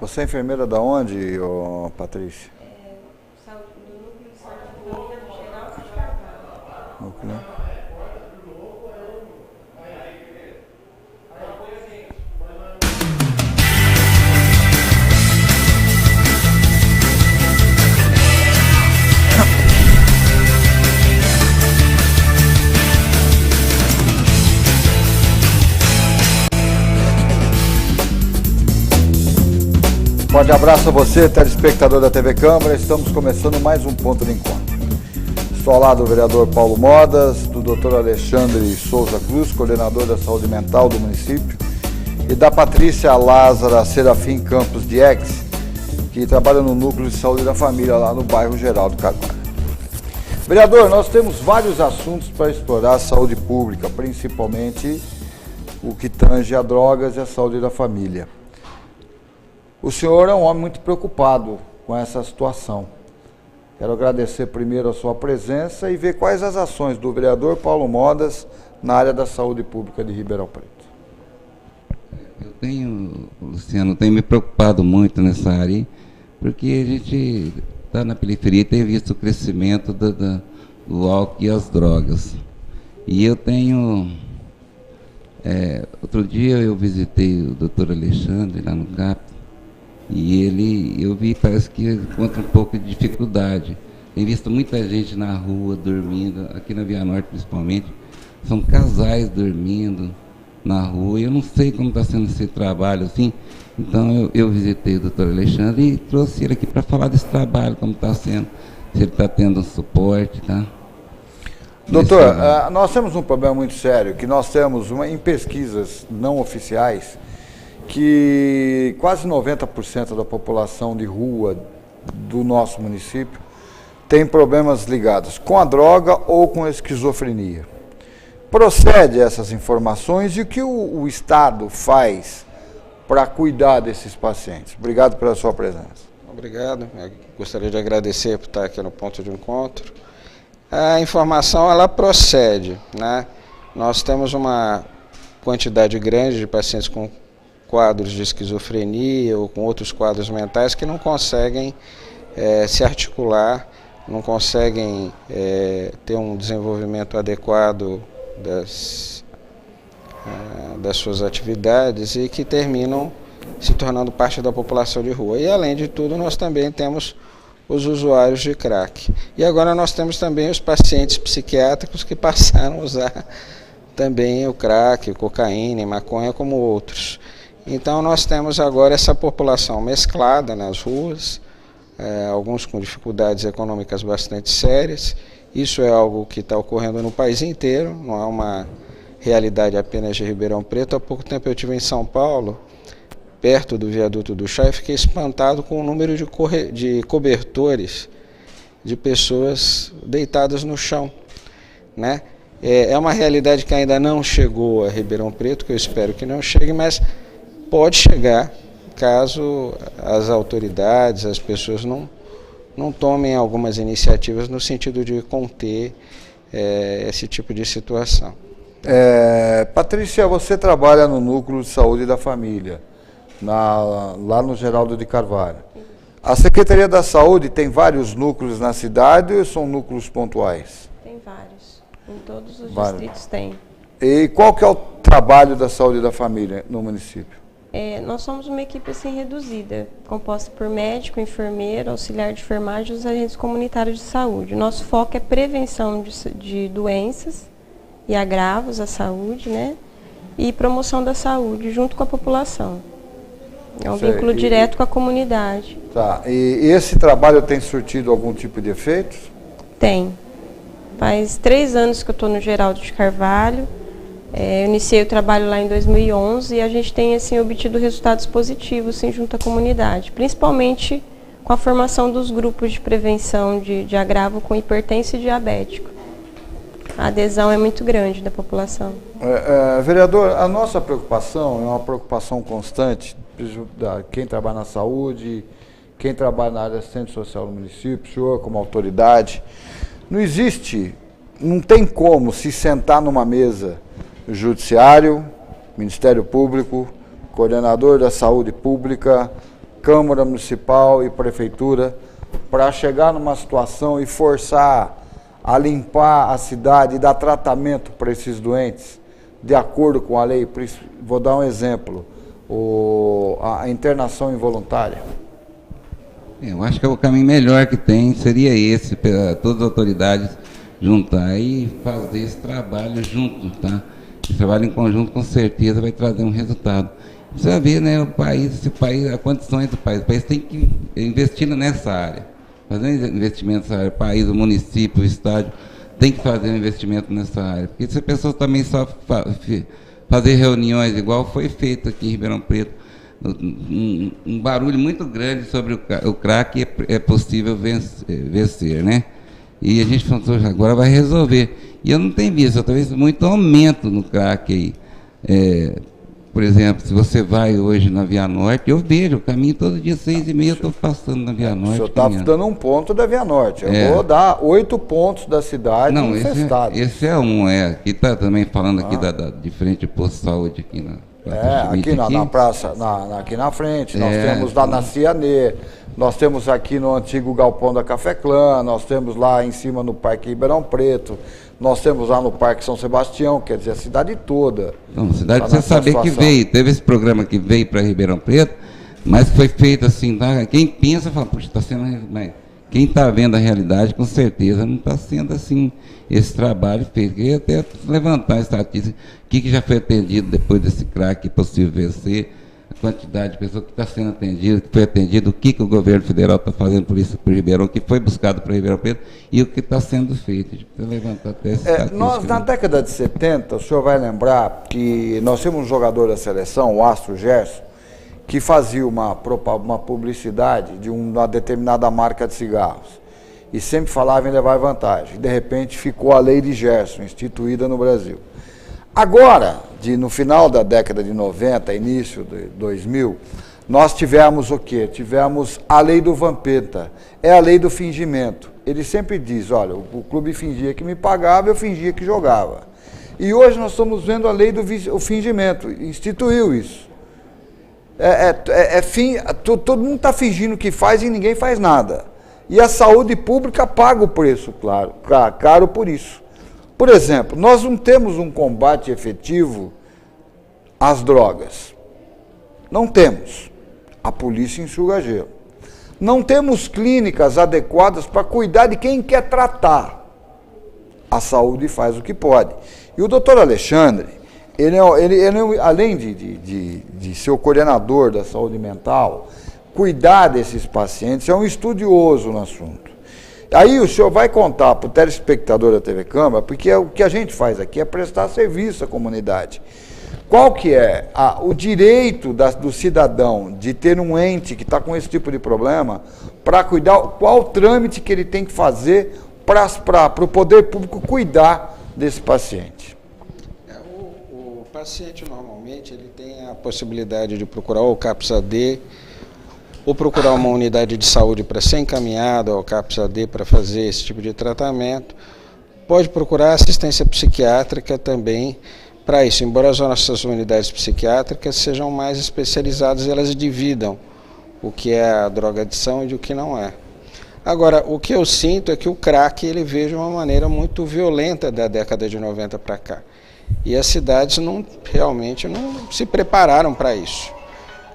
Você é enfermeira da onde, ô, Patrícia? Saúde, do Núcleo de Saúde da Família do Geraldo de Carvalho. Núcleo. Forte abraço a você, telespectador da TV Câmara. Estamos começando mais um Ponto de Encontro. Estou ao lado do vereador Paulo Modas, do Dr. Alexandre Souza Cruz, coordenador da saúde mental do município, e da Patrícia Lázara Serafim Campos Diegues, que trabalha no Núcleo de Saúde da Família, lá no bairro Geraldo Carvalho. Vereador, nós temos vários assuntos para explorar a saúde pública, principalmente o que tange a drogas e a saúde da família. O senhor é um homem muito preocupado com essa situação. Quero agradecer primeiro a sua presença e ver quais as ações do vereador Paulo Modas na área da saúde pública de Ribeirão Preto. Luciano, tenho me preocupado muito nessa área, porque a gente está na periferia e tem visto o crescimento do álcool e as drogas. E eu tenho... outro dia eu visitei o Dr. Alexandre lá no CAP, e eu vi, parece que encontra um pouco de dificuldade. Tem visto muita gente na rua dormindo, aqui na Via Norte principalmente, são casais dormindo na rua, e eu não sei como está sendo esse trabalho, assim. Então eu visitei o Dr. Alexandre e trouxe ele aqui para falar desse trabalho, como está sendo, se ele está tendo um suporte, tá? Doutor, nós temos um problema muito sério, que nós temos em pesquisas não oficiais, que quase 90% da população de rua do nosso município tem problemas ligados com a droga ou com a esquizofrenia. Procede essas informações e o que o Estado faz para cuidar desses pacientes? Obrigado pela sua presença. Obrigado. Eu gostaria de agradecer por estar aqui no ponto de encontro. A informação, ela procede, né? Nós temos uma quantidade grande de pacientes com quadros de esquizofrenia ou com outros quadros mentais que não conseguem se articular, não conseguem ter um desenvolvimento adequado das suas atividades e que terminam se tornando parte da população de rua. E além de tudo, nós também temos os usuários de crack. E agora nós temos também os pacientes psiquiátricos que passaram a usar também o crack, cocaína e maconha como outros. Então nós temos agora essa população mesclada nas ruas, alguns com dificuldades econômicas bastante sérias. Isso é algo que está ocorrendo no país inteiro, não é uma realidade apenas de Ribeirão Preto. Há pouco tempo eu estive em São Paulo, perto do viaduto do Chá, e fiquei espantado com o número de cobertores de pessoas deitadas no chão, né? É uma realidade que ainda não chegou a Ribeirão Preto, que eu espero que não chegue, mas pode chegar caso as autoridades, as pessoas não tomem algumas iniciativas no sentido de conter esse tipo de situação. Patrícia, você trabalha no Núcleo de Saúde da Família, lá no Geraldo de Carvalho. A Secretaria da Saúde tem vários núcleos na cidade ou são núcleos pontuais? Tem vários. Em todos os distritos tem. E qual que é o trabalho da saúde da família no município? Nós somos uma equipe assim reduzida, composta por médico, enfermeiro, auxiliar de enfermagem e os agentes comunitários de saúde. Nosso foco é prevenção de doenças e agravos à saúde, né? E promoção da saúde junto com a população. É um vínculo direto com a comunidade. Tá. E esse trabalho tem surtido algum tipo de efeito? Tem. Faz 3 anos que eu estou no Geraldo de Carvalho. Eu iniciei o trabalho lá em 2011 e a gente tem assim, obtido resultados positivos sim, junto à comunidade, principalmente com a formação dos grupos de prevenção de agravo com hipertenso e diabético. A adesão é muito grande da população. Vereador, a nossa preocupação é uma preocupação constante de quem trabalha na saúde, quem trabalha na área de assistente social no município, o senhor como autoridade. Não tem como se sentar numa mesa Judiciário, Ministério Público, coordenador da Saúde Pública, Câmara Municipal e Prefeitura para chegar numa situação e forçar a limpar a cidade e dar tratamento para esses doentes, de acordo com a lei? Vou dar um exemplo, a internação involuntária. Eu acho que o caminho melhor que tem seria esse, para todas as autoridades juntar e fazer esse trabalho junto, tá? Esse trabalho em conjunto com certeza vai trazer um resultado. Você vai ver, né, esse país, as condições do país. O país tem que investir nessa área, fazer um investimento nessa área. O país, o município, o estado tem que fazer um investimento nessa área. Porque se a pessoa também só fazer reuniões, igual foi feito aqui em Ribeirão Preto, um barulho muito grande sobre o crack é possível vencer, né? E a gente falou, agora vai resolver. E eu não tenho visto, talvez muito aumento no crack aí. Por exemplo, se você vai hoje na Via Norte, eu vejo o caminho todo dia, 6h30, eu estou passando na Via Norte. O senhor está dando um ponto da Via Norte. Eu vou dar 8 pontos da cidade infestados. Esse é um, aqui está também falando aqui de frente ao posto de saúde aqui na aqui na praça, aqui na frente, nós temos lá na Cianê, nós temos aqui no antigo galpão da Café Clã, nós temos lá em cima no Parque Ribeirão Preto, nós temos lá no Parque São Sebastião, quer dizer, a cidade toda. Não, a cidade precisa saber que veio, teve esse programa que veio para Ribeirão Preto, mas foi feito assim, tá? Quem pensa fala, puxa, está sendo... Mas quem está vendo a realidade, com certeza, não está sendo assim esse trabalho feito. Eu ia até levantar a estatística, o que já foi atendido depois desse crack possível vencer, a quantidade de pessoas que está sendo atendida, que foi atendido, o que o governo federal está fazendo por isso para o Ribeirão, o que foi buscado para o Ribeirão Preto e o que está sendo feito. A gente precisa levantar até essa estatística. Nós, na década de 70, o senhor vai lembrar que nós temos um jogador da seleção, o Astro Gerson, que fazia uma publicidade de uma determinada marca de cigarros e sempre falava em levar vantagem. De repente ficou a lei de Gerson, instituída no Brasil. Agora, no final da década de 90, início de 2000, nós tivemos o quê? Tivemos a lei do Vampeta, é a lei do fingimento. Ele sempre diz, olha, o clube fingia que me pagava, eu fingia que jogava. E hoje nós estamos vendo a lei do fingimento, instituiu isso. Todo mundo está fingindo que faz e ninguém faz nada. E a saúde pública paga o preço, claro, caro por isso. Por exemplo, nós não temos um combate efetivo às drogas. Não temos. A polícia enxuga gelo. Não temos clínicas adequadas para cuidar de quem quer tratar. A saúde faz o que pode. E o doutor Alexandre, ele além de ser o coordenador da saúde mental, cuidar desses pacientes, é um estudioso no assunto. Aí o senhor vai contar para o telespectador da TV Câmara, porque o que a gente faz aqui é prestar serviço à comunidade. Qual que é o direito do cidadão de ter um ente que está com esse tipo de problema, para cuidar, qual o trâmite que ele tem que fazer para o poder público cuidar desse paciente? O paciente, normalmente, ele tem a possibilidade de procurar o CAPS-AD, ou procurar uma unidade de saúde para ser encaminhado ao CAPS-AD para fazer esse tipo de tratamento. Pode procurar assistência psiquiátrica também para isso, embora as nossas unidades psiquiátricas sejam mais especializadas, elas dividam o que é a drogadição e do que não é. Agora, o que eu sinto é que o crack ele veio de uma maneira muito violenta da década de 90 para cá. E as cidades realmente não se prepararam para isso.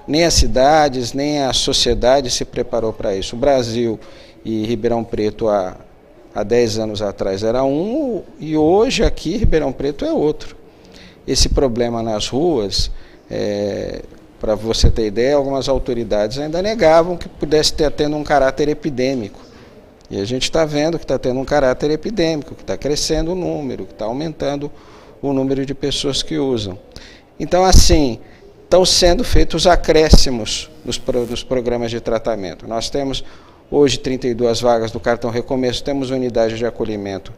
Nem as cidades, nem a sociedade se preparou para isso. O Brasil e Ribeirão Preto há 10 anos atrás era um, e hoje aqui Ribeirão Preto é outro. Esse problema nas ruas, para você ter ideia, algumas autoridades ainda negavam que pudesse ter tendo um caráter epidêmico. E a gente está vendo que está tendo um caráter epidêmico, que está crescendo o número, que está aumentando o número de pessoas que usam. Então, assim, estão sendo feitos acréscimos nos programas de tratamento. Nós temos hoje 32 vagas do cartão Recomeço, temos unidades de acolhimento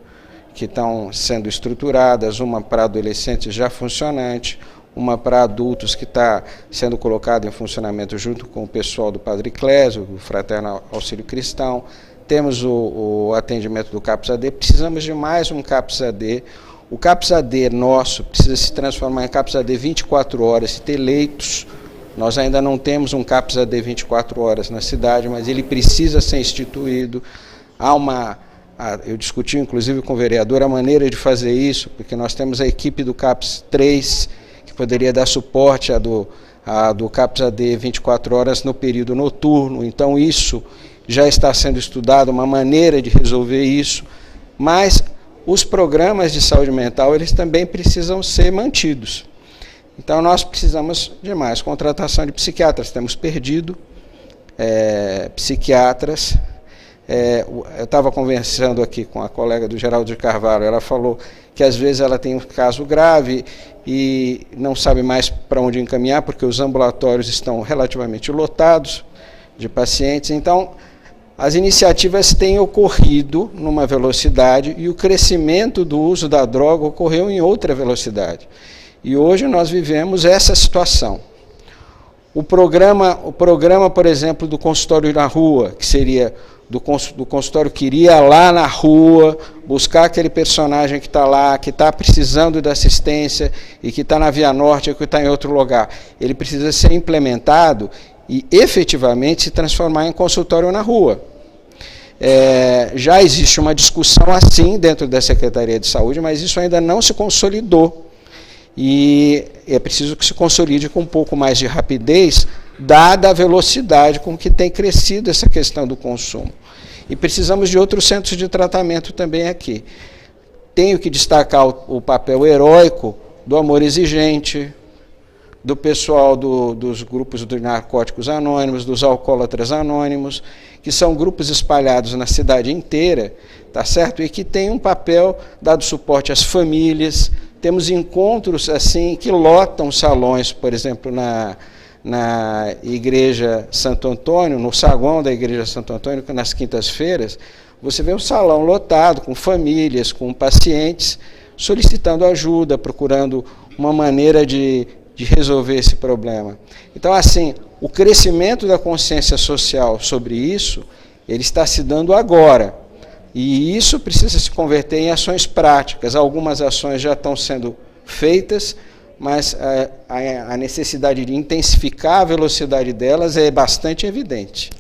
que estão sendo estruturadas, uma para adolescentes já funcionante, uma para adultos que está sendo colocada em funcionamento junto com o pessoal do Padre Clésio, do Fraterno Auxílio Cristão. Temos o atendimento do CAPS-AD, precisamos de mais um CAPS-AD. O CAPS-AD nosso precisa se transformar em CAPS-AD 24 horas e ter leitos Nós ainda não temos um CAPS AD 24 horas na cidade, mas ele precisa ser instituído. Eu discuti, inclusive, com o vereador a maneira de fazer isso, porque nós temos a equipe do CAPS 3, que poderia dar suporte à do CAPS AD 24 horas no período noturno. Então, isso já está sendo estudado, uma maneira de resolver isso, mas os programas de saúde mental, eles também precisam ser mantidos. Então, nós precisamos de mais contratação de psiquiatras. Temos perdido psiquiatras. Eu estava conversando aqui com a colega do Geraldo de Carvalho, ela falou que às vezes ela tem um caso grave e não sabe mais para onde encaminhar, porque os ambulatórios estão relativamente lotados de pacientes. Então, as iniciativas têm ocorrido numa velocidade e o crescimento do uso da droga ocorreu em outra velocidade. E hoje nós vivemos essa situação. O programa, por exemplo, do consultório na rua, que seria do consultório que iria lá na rua, buscar aquele personagem que está lá, que está precisando de assistência e que está na Via Norte ou que está em outro lugar. Ele precisa ser implementado e efetivamente se transformar em consultório na rua. Já existe uma discussão assim dentro da Secretaria de Saúde, mas isso ainda não se consolidou. E é preciso que se consolide com um pouco mais de rapidez, dada a velocidade com que tem crescido essa questão do consumo. E precisamos de outros centros de tratamento também aqui. Tenho que destacar o papel heróico do Amor Exigente, do pessoal dos grupos dos narcóticos anônimos, dos alcoólatras anônimos, que são grupos espalhados na cidade inteira, tá certo? E que tem um papel dado suporte às famílias. Temos encontros assim que lotam salões, por exemplo, na Igreja Santo Antônio, no saguão da Igreja Santo Antônio, nas quintas-feiras, você vê um salão lotado com famílias, com pacientes, solicitando ajuda, procurando uma maneira de resolver esse problema. Então, assim, o crescimento da consciência social sobre isso, ele está se dando agora. E isso precisa se converter em ações práticas. Algumas ações já estão sendo feitas, mas a necessidade de intensificar a velocidade delas é bastante evidente.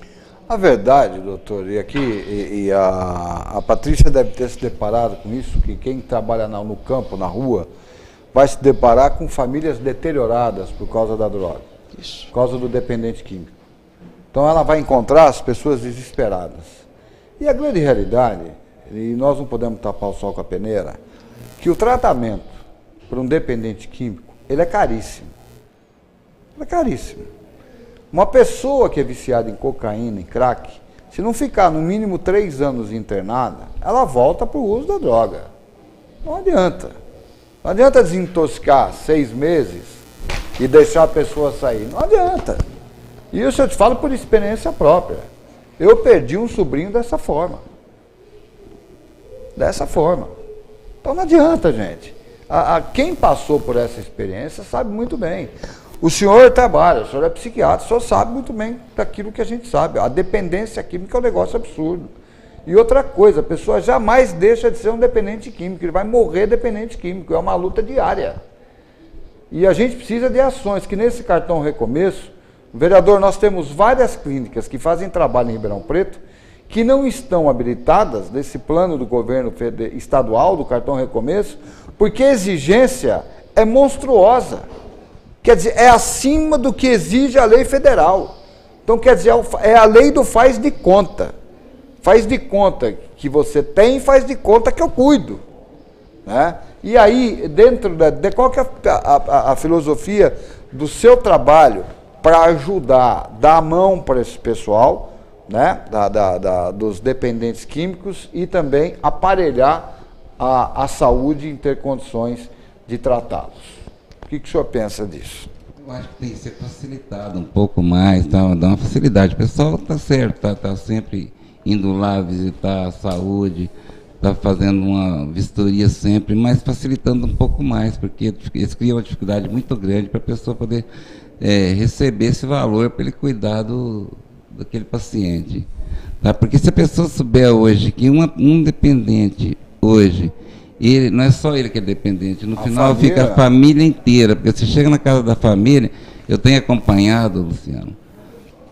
A verdade, doutor, e aqui a Patrícia deve ter se deparado com isso, que quem trabalha no campo, na rua, vai se deparar com famílias deterioradas por causa da droga, Isso. por causa do dependente químico. Então ela vai encontrar as pessoas desesperadas. E a grande realidade, e nós não podemos tapar o sol com a peneira, que o tratamento para um dependente químico, ele é caríssimo. Ele é caríssimo. Uma pessoa que é viciada em cocaína, em crack, se não ficar no mínimo 3 anos internada, ela volta para o uso da droga. Não adianta. Não adianta desintoxicar 6 meses e deixar a pessoa sair. Não adianta. E isso eu te falo por experiência própria. Eu perdi um sobrinho dessa forma. Dessa forma. Então não adianta, gente. Quem passou por essa experiência sabe muito bem. O senhor trabalha, o senhor é psiquiatra, o senhor sabe muito bem daquilo que a gente sabe. A dependência química é um negócio absurdo. E outra coisa, a pessoa jamais deixa de ser um dependente químico, ele vai morrer dependente químico, é uma luta diária. E a gente precisa de ações, que nesse cartão Recomeço, vereador, nós temos várias clínicas que fazem trabalho em Ribeirão Preto, que não estão habilitadas nesse plano do governo estadual, do cartão Recomeço, porque a exigência é monstruosa. Quer dizer, é acima do que exige a lei federal. Então, quer dizer, é a lei do faz de conta. Faz de conta que você tem, faz de conta que eu cuido. Né? E aí, dentro de qual que é a filosofia do seu trabalho para ajudar, dar a mão para esse pessoal, né? Dos dependentes químicos e também aparelhar a saúde em ter condições de tratá-los? O que o senhor pensa disso? Eu acho que tem que ser facilitado um pouco mais, tá? Dar uma facilidade. O pessoal está certo, tá sempre indo lá visitar a saúde, está fazendo uma vistoria sempre, mas facilitando um pouco mais, porque eles criam uma dificuldade muito grande para a pessoa poder receber esse valor para ele cuidar daquele paciente. Tá? Porque se a pessoa souber hoje que um dependente hoje, não é só ele que é dependente, no final fica a família inteira, porque você chega na casa da família, Eu tenho acompanhado, Luciano.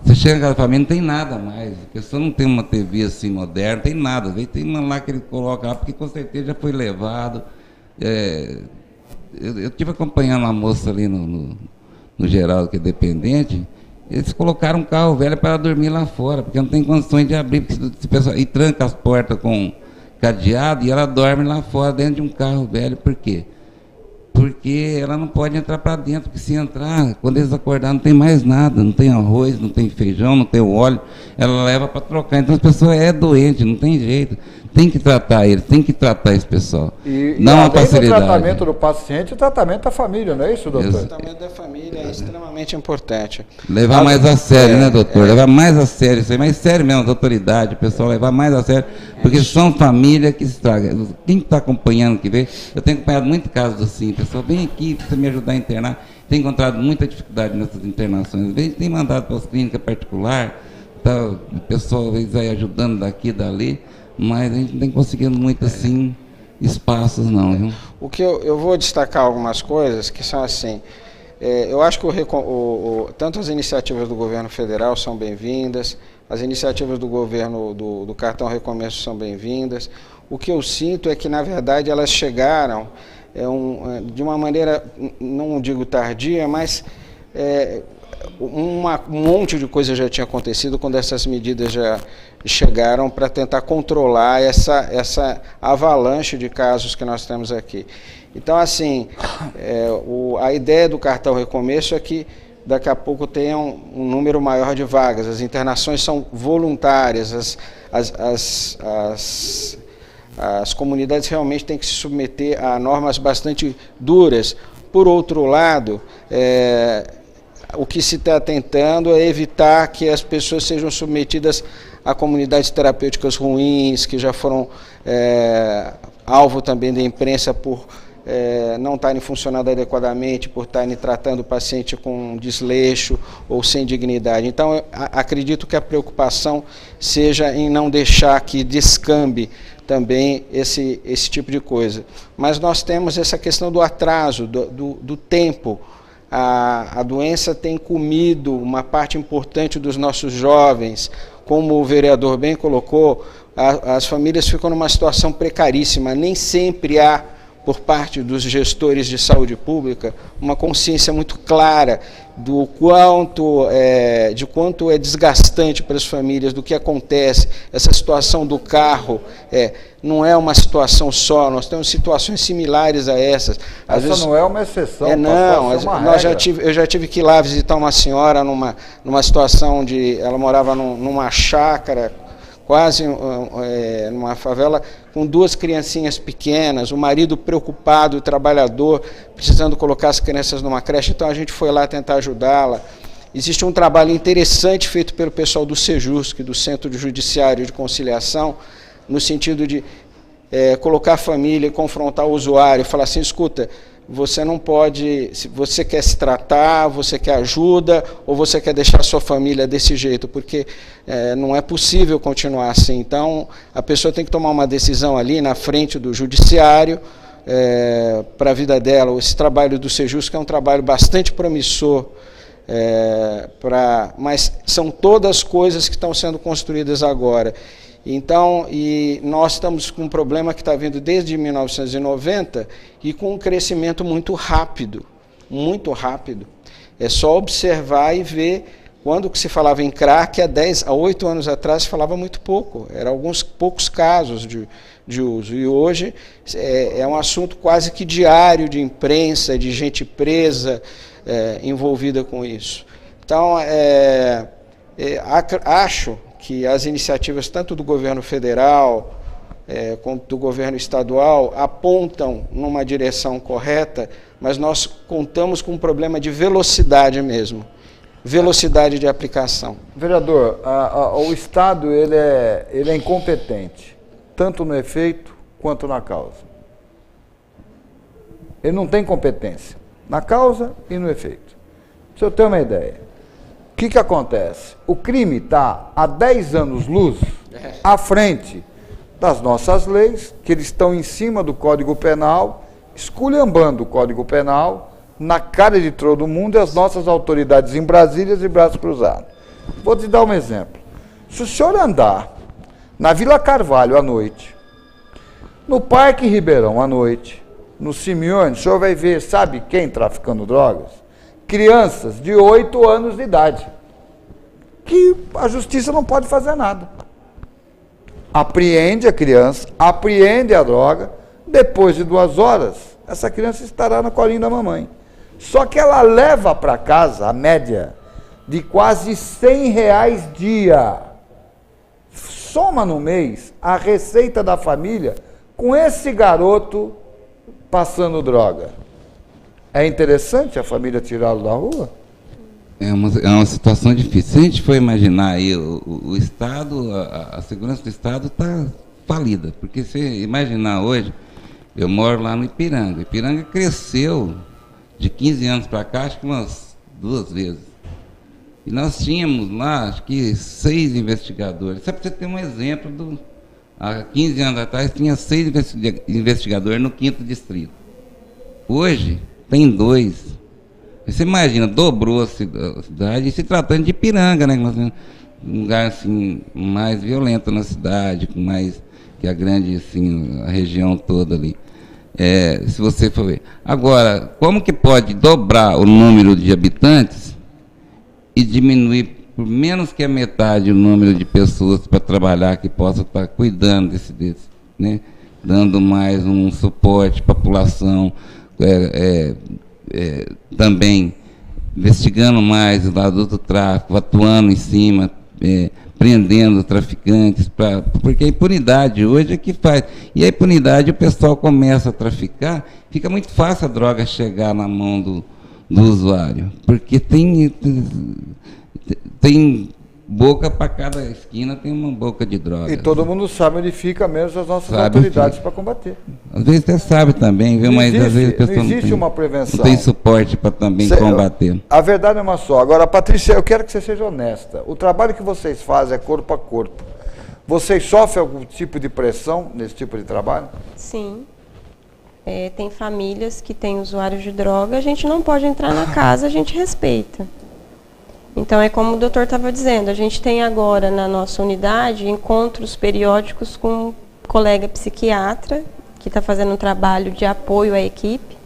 Você chega em casa família, não tem nada mais. A pessoa não tem uma TV assim moderna, não tem nada. Tem uma lá que ele coloca lá, porque com certeza já foi levado. Eu estive acompanhando uma moça ali no Geraldo, que é dependente. Eles colocaram um carro velho para ela dormir lá fora, porque não tem condições de abrir, e tranca as portas com cadeado e ela dorme lá fora, dentro de um carro velho. Por quê? Porque ela não pode entrar para dentro, porque se entrar, quando eles acordar, não tem mais nada, não tem arroz, não tem feijão, não tem óleo, ela leva para trocar. Então as pessoas doente, não tem jeito. Tem que tratar eles, tem que tratar esse pessoal. Não além do tratamento do paciente, o tratamento da família, não é isso, doutor? O tratamento da família é extremamente importante. Levar mais a sério, né, doutor? Levar mais a sério, isso aí, mais sério mesmo, as autoridades, o pessoal levar mais a sério, porque são famílias que estragam. Quem está acompanhando, que vê, eu tenho acompanhado muito casos assim, pessoal, vem aqui para você me ajudar a internar. Tem encontrado muita dificuldade nessas internações. Tem mandado para as clínicas particulares, tá, o pessoal vai ajudando daqui e dali, mas a gente não tem conseguido muito assim espaços não, viu? O que eu vou destacar algumas coisas que são assim, eu acho que tanto as iniciativas do governo federal são bem-vindas, as iniciativas do governo do Cartão Recomeço são bem-vindas. O que eu sinto é que, na verdade, elas chegaram de uma maneira, não digo tardia, mas um monte de coisa já tinha acontecido quando essas medidas já chegaram para tentar controlar essa avalanche de casos que nós temos aqui. Então, assim, a ideia do Cartão Recomeço é que daqui a pouco tenha um número maior de vagas. As internações são voluntárias, as comunidades realmente têm que se submeter a normas bastante duras. Por outro lado, o que se está tentando é evitar que as pessoas sejam submetidas a comunidades terapêuticas ruins, que já foram alvo também da imprensa por não estarem funcionando adequadamente, por estarem tratando o paciente com desleixo ou sem dignidade. Então, eu acredito que a preocupação seja em não deixar que descambe também esse tipo de coisa. Mas nós temos essa questão do atraso, do tempo. A doença tem comido uma parte importante dos nossos jovens. Como o vereador bem colocou, as famílias ficam numa situação precaríssima. Nem sempre há, por parte dos gestores de saúde pública, uma consciência muito clara do quanto é desgastante para as famílias, do que acontece. Essa situação do carro não é uma situação só, nós temos situações similares a essas. Às vezes não é uma exceção, não. Eu já tive que ir lá visitar uma senhora numa situação onde ela morava numa chácara, quase numa favela, com 2 criancinhas pequenas, o marido preocupado, o trabalhador, precisando colocar as crianças numa creche. Então a gente foi lá tentar ajudá-la. Existe um trabalho interessante feito pelo pessoal do Sejusc, do Centro Judiciário de Conciliação, no sentido de colocar a família e confrontar o usuário, falar assim, escuta, você não pode, se você quer se tratar, você quer ajuda, ou você quer deixar a sua família desse jeito, porque não é possível continuar assim. Então, a pessoa tem que tomar uma decisão ali na frente do judiciário para a vida dela. Esse trabalho do Sejusc é um trabalho bastante promissor, mas são todas coisas que estão sendo construídas agora. Então, e nós estamos com um problema que está vindo desde 1990 e com um crescimento muito rápido, muito rápido. É só observar e ver, quando que se falava em crack, há 8 anos atrás se falava muito pouco, eram alguns poucos casos de uso. E hoje é um assunto quase que diário de imprensa, de gente presa, envolvida com isso. Então, acho que as iniciativas tanto do governo federal quanto do governo estadual apontam numa direção correta, mas nós contamos com um problema de velocidade mesmo, velocidade de aplicação. Vereador, o Estado ele é incompetente, tanto no efeito quanto na causa. Ele não tem competência na causa e no efeito. Para eu ter uma ideia, o que acontece? O crime está há 10 anos-luz à frente das nossas leis, que eles estão em cima do Código Penal, esculhambando o Código Penal, na cara de todo mundo, e as nossas autoridades em Brasília de braços cruzados. Vou te dar um exemplo. Se o senhor andar na Vila Carvalho à noite, no Parque Ribeirão à noite, no Simeone, o senhor vai ver, sabe quem traficando drogas? Crianças de 8 anos de idade, que a justiça não pode fazer nada. Apreende a criança, apreende a droga, depois de 2 horas, essa criança estará no colinho da mamãe. Só que ela leva para casa a média de quase R$100 dia. Soma no mês a receita da família com esse garoto passando droga. É interessante a família tirá-lo da rua? É uma situação difícil. Se a gente for imaginar aí, o Estado, a segurança do Estado está falida. Porque se imaginar hoje, eu moro lá no Ipiranga. Ipiranga cresceu de 15 anos para cá, acho que umas 2 vezes. E nós tínhamos lá, acho que 6 investigadores. Só para você ter um exemplo, há 15 anos atrás tinha 6 investigadores no 5º distrito. Hoje tem 2. Você imagina, dobrou a cidade, e se tratando de Ipiranga, né? Um lugar assim, mais violento na cidade, com mais que a grande, assim, a região toda ali. Se você for ver. Agora, como que pode dobrar o número de habitantes e diminuir por menos que a metade o número de pessoas para trabalhar que possa estar cuidando desse né? Dando mais um suporte à população, também investigando mais o lado do tráfico, atuando em cima, prendendo traficantes, porque a impunidade hoje é que faz. E a impunidade, o pessoal começa a traficar, fica muito fácil a droga chegar na mão do usuário, porque tem boca para cada esquina, tem uma boca de droga. E todo mundo sabe onde fica mesmo as nossas autoridades para combater. Às vezes você sabe também, viu? Mas às vezes a pessoa não existe uma prevenção. Não tem suporte para também combater. A verdade é uma só. Agora, Patrícia, eu quero que você seja honesta. O trabalho que vocês fazem é corpo a corpo. Vocês sofrem algum tipo de pressão nesse tipo de trabalho? Sim. Tem famílias que têm usuários de droga, a gente não pode entrar na casa, a gente respeita. Então, é como o doutor estava dizendo, a gente tem agora na nossa unidade encontros periódicos com um colega psiquiatra, que está fazendo um trabalho de apoio à equipe,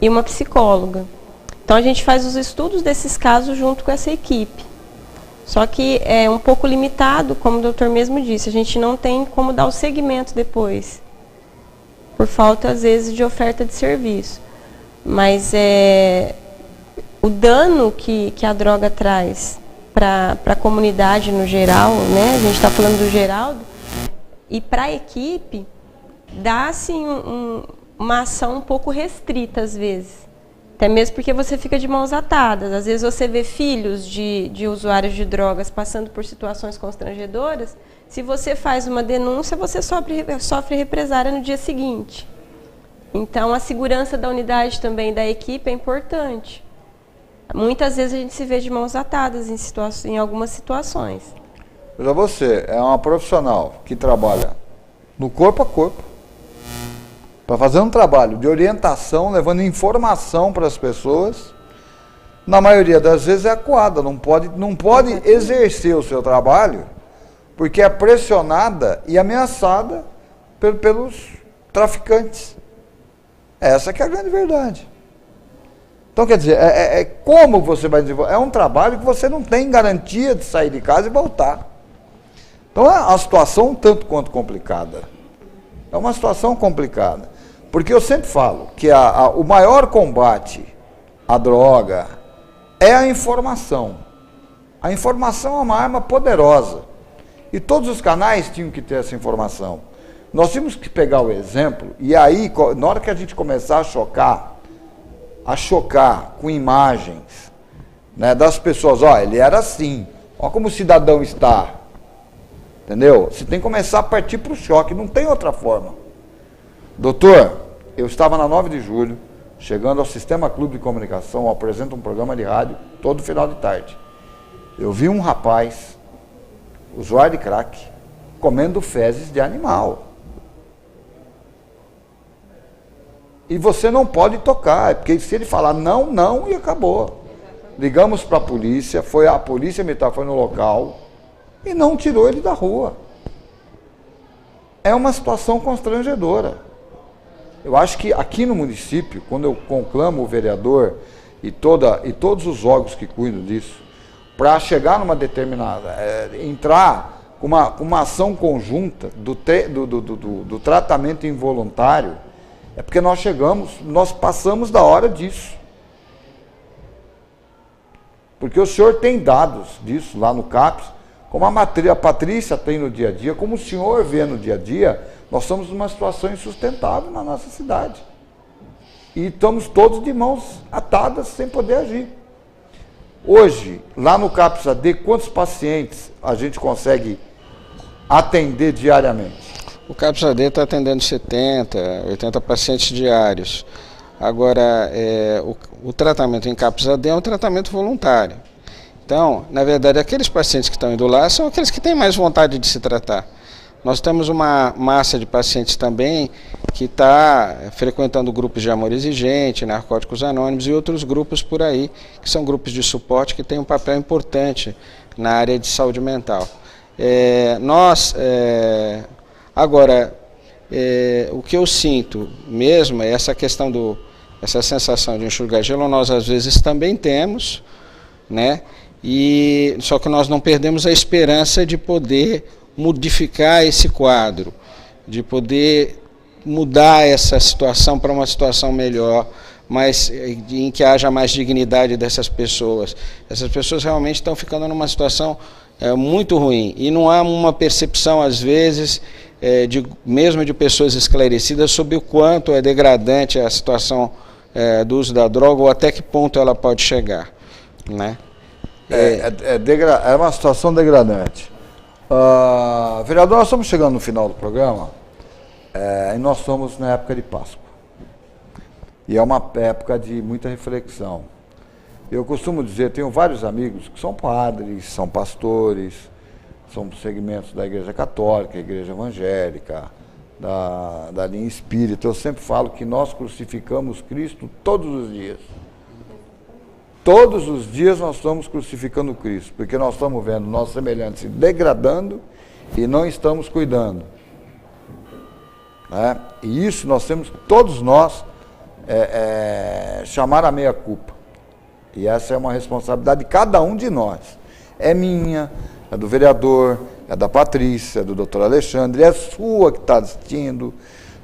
e uma psicóloga. Então, a gente faz os estudos desses casos junto com essa equipe. Só que é um pouco limitado, como o doutor mesmo disse, a gente não tem como dar o segmento depois, por falta, às vezes, de oferta de serviço. Mas o dano que a droga traz para a comunidade no geral, né? A gente está falando do Geraldo, e para a equipe, dá assim, uma ação um pouco restrita às vezes. Até mesmo porque você fica de mãos atadas. Às vezes você vê filhos de usuários de drogas passando por situações constrangedoras. Se você faz uma denúncia, você sofre represália no dia seguinte. Então, a segurança da unidade também, da equipe, é importante. Muitas vezes a gente se vê de mãos atadas em algumas situações. Já você é uma profissional que trabalha no corpo a corpo, para fazer um trabalho de orientação, levando informação para as pessoas. Na maioria das vezes é acuada, não pode exercer o seu trabalho, porque é pressionada e ameaçada pelos traficantes. Essa que é a grande verdade. Então, quer dizer, como você vai desenvolver? É um trabalho que você não tem garantia de sair de casa e voltar. Então, é uma situação um tanto quanto complicada. É uma situação complicada. Porque eu sempre falo que o maior combate à droga é a informação. A informação é uma arma poderosa. E todos os canais tinham que ter essa informação. Nós tínhamos que pegar o exemplo, e aí, na hora que a gente começar a chocar com imagens, né, das pessoas, ele era assim, olha como o cidadão está, entendeu? Você tem que começar a partir para o choque, não tem outra forma. Doutor, eu estava na 9 de julho, chegando ao Sistema Clube de Comunicação, eu apresento um programa de rádio todo final de tarde. Eu vi um rapaz, usuário de crack, comendo fezes de animal. E você não pode tocar, porque se ele falar não, não, e acabou. Ligamos para a polícia militar foi no local e não tirou ele da rua. É uma situação constrangedora. Eu acho que aqui no município, quando eu conclamo o vereador e todos os órgãos que cuidam disso, para chegar numa determinada, entrar com uma ação conjunta do tratamento involuntário, é porque nós passamos da hora disso. Porque o senhor tem dados disso lá no CAPS, como a Patrícia tem no dia a dia, como o senhor vê no dia a dia, nós estamos numa situação insustentável na nossa cidade. E estamos todos de mãos atadas sem poder agir. Hoje, lá no CAPS AD, quantos pacientes a gente consegue atender diariamente? O CAPS AD está atendendo 70, 80 pacientes diários. Agora, o tratamento em CAPS AD é um tratamento voluntário. Então, na verdade, aqueles pacientes que estão indo lá são aqueles que têm mais vontade de se tratar. Nós temos uma massa de pacientes também que está frequentando grupos de amor exigente, Narcóticos Anônimos e outros grupos por aí, que são grupos de suporte que têm um papel importante na área de saúde mental. Agora, o que eu sinto mesmo é essa questão essa sensação de enxugar gelo, nós às vezes também temos, né? Só que nós não perdemos a esperança de poder modificar esse quadro, de poder mudar essa situação para uma situação melhor, em que haja mais dignidade dessas pessoas. Essas pessoas realmente estão ficando numa situação muito ruim, e não há uma percepção, às vezes, mesmo de pessoas esclarecidas, sobre o quanto é degradante a situação do uso da droga, ou até que ponto ela pode chegar, né? É uma situação degradante. Vereador, nós estamos chegando no final do programa e nós estamos na época de Páscoa. E é uma época de muita reflexão. Eu costumo dizer, tenho vários amigos que são padres, são pastores, são segmentos da Igreja Católica, Igreja Evangélica, da linha espírita. Eu sempre falo que nós crucificamos Cristo todos os dias. Todos os dias nós estamos crucificando Cristo, porque nós estamos vendo nossos semelhantes se degradando e não estamos cuidando. Né? E isso nós temos, todos nós, chamar a meia-culpa. E essa é uma responsabilidade de cada um de nós. É minha, é do vereador, é da Patrícia, é do doutor Alexandre, é sua que está assistindo,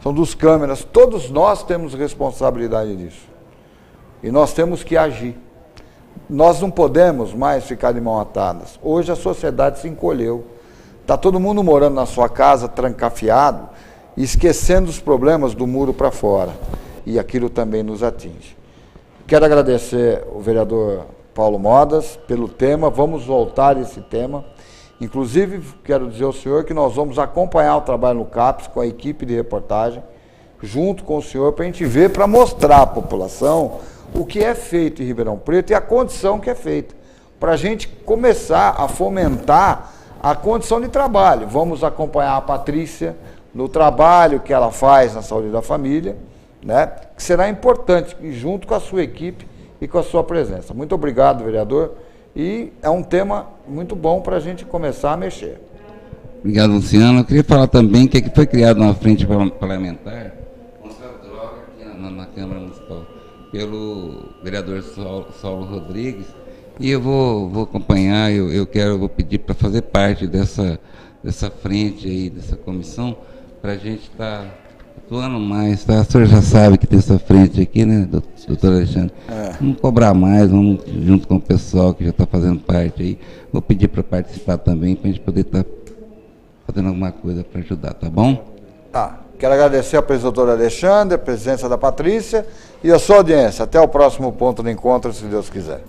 são dos câmeras, todos nós temos responsabilidade disso. E nós temos que agir. Nós não podemos mais ficar de mãos atadas. Hoje a sociedade se encolheu. Está todo mundo morando na sua casa, trancafiado, esquecendo os problemas do muro para fora. E aquilo também nos atinge. Quero agradecer o vereador Paulo Modas pelo tema. Vamos voltar a esse tema. Inclusive, quero dizer ao senhor que nós vamos acompanhar o trabalho no CAPS com a equipe de reportagem, junto com o senhor, para a gente ver, para mostrar à população o que é feito em Ribeirão Preto e a condição que é feita, para a gente começar a fomentar a condição de trabalho. Vamos acompanhar a Patrícia no trabalho que ela faz na saúde da família, né, que será importante, junto com a sua equipe e com a sua presença. Muito obrigado, vereador, e é um tema muito bom para a gente começar a mexer. Obrigado, Luciano. Eu queria falar também que aqui foi criada uma frente parlamentar contra a droga aqui na Câmara Municipal, pelo vereador Saulo Rodrigues, e eu vou acompanhar, vou pedir para fazer parte dessa frente aí, dessa comissão, para a gente estar atuando mais, tá? O senhor já sabe que tem essa frente aqui, né, doutor Alexandre? Vamos cobrar mais, vamos junto com o pessoal que já está fazendo parte aí, vou pedir para participar também, para a gente poder estar fazendo alguma coisa para ajudar, tá bom? Tá. Quero agradecer ao doutor Alexandre, a presença da Patrícia e a sua audiência. Até o próximo ponto de encontro, se Deus quiser.